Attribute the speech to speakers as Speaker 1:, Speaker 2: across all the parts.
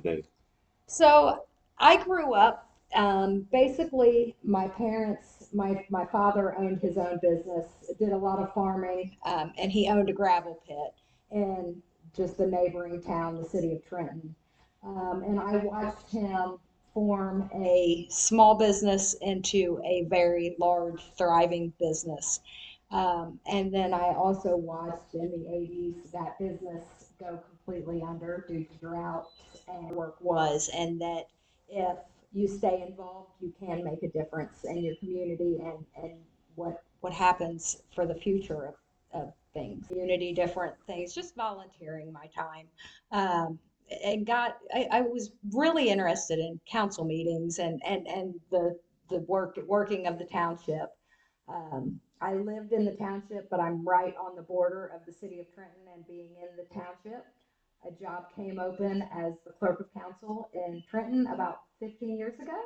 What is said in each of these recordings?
Speaker 1: today?
Speaker 2: So I grew up, basically my parents, my father owned his own business, did a lot of farming, and he owned a gravel pit in just the neighboring town, the city of Trenton. And I watched him form a small business into a very large, thriving business. And then I also watched in the 80s that business go completely under due to drought and work was, and that if you stay involved, you can make a difference in your community and what happens for the future of things. Community, different things, just volunteering my time. Um, and I was really interested in council meetings and the working of the township. I lived in the township, but I'm right on the border of the city of Trenton, and being in the township, a job came open as the clerk of council in Trenton about 15 years ago,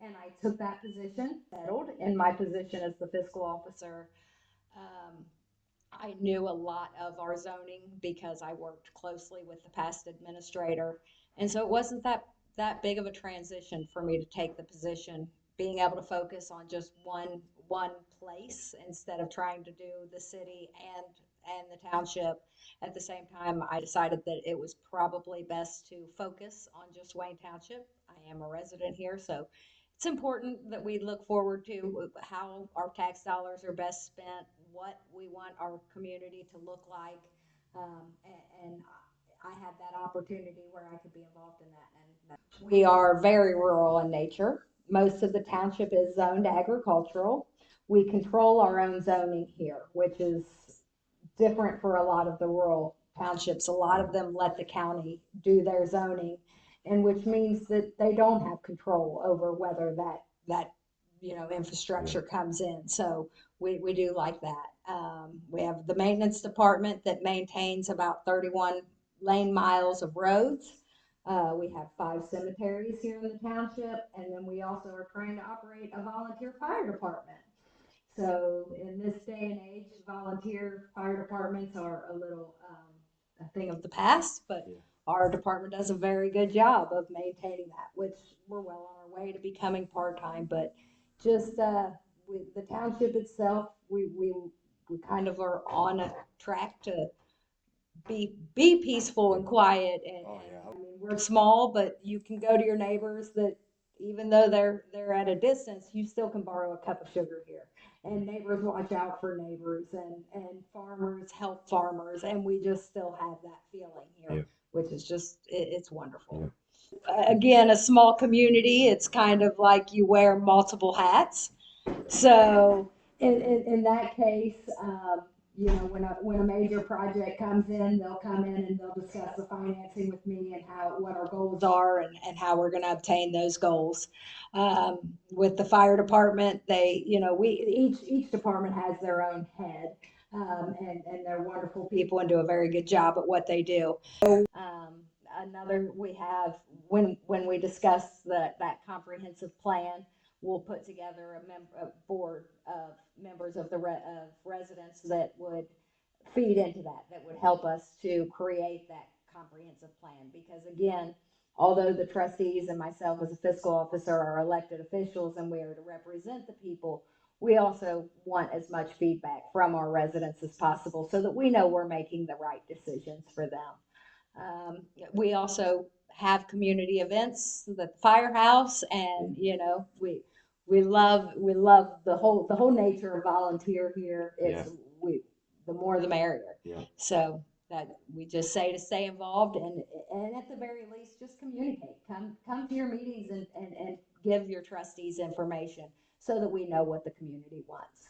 Speaker 2: and I took that position, settled in my position as the fiscal officer. Um, I knew a lot of our zoning because I worked closely with the past administrator. And so it wasn't that big of a transition for me to take the position, being able to focus on just one place instead of trying to do the city and the township. At the same time, I decided that it was probably best to focus on just Wayne Township. I am a resident here, so it's important that we look forward to how our tax dollars are best spent, what we want our community to look like. And I had that opportunity where I could be involved in that. And we are very rural in nature. Most of the township is zoned agricultural. We control our own zoning here, which is different for a lot of the rural townships. A lot of them let the county do their zoning, and which means that they don't have control over whether that infrastructure comes in. So we do like that. We have the maintenance department that maintains about 31 lane miles of roads. We have 5 cemeteries here in the township, and then we also are trying to operate a volunteer fire department. So in this day and age, volunteer fire departments are a little a thing of the past, but our department does a very good job of maintaining that, which we're well on our way to becoming part-time. But just with the township itself, we kind of are on a track to be peaceful and quiet. I mean, we're small, but you can go to your neighbors that even though they're at a distance, you still can borrow a cup of sugar here. And neighbors watch out for neighbors, and farmers help farmers, and we just still have that feeling here, which is just it's wonderful. Again, a small community, it's kind of like you wear multiple hats. So in that case, when a major project comes in, they'll come in and they'll discuss the financing with me and what our goals are and how we're going to obtain those goals. With the fire department, each department has their own head, and they're wonderful people and do a very good job at what they do. Another we have when we discuss that comprehensive plan, we'll put together a board of members of of residents that would feed into that would help us to create that comprehensive plan. Because again, although the trustees and myself as a fiscal officer are elected officials and we are to represent the people, we also want as much feedback from our residents as possible so that we know we're making the right decisions for them. We also have community events, the firehouse, and we love the whole nature of volunteer here. We the more the merrier. So that we just say to stay involved and at the very least just communicate. Come to your meetings and give your trustees information so that we know what the community wants.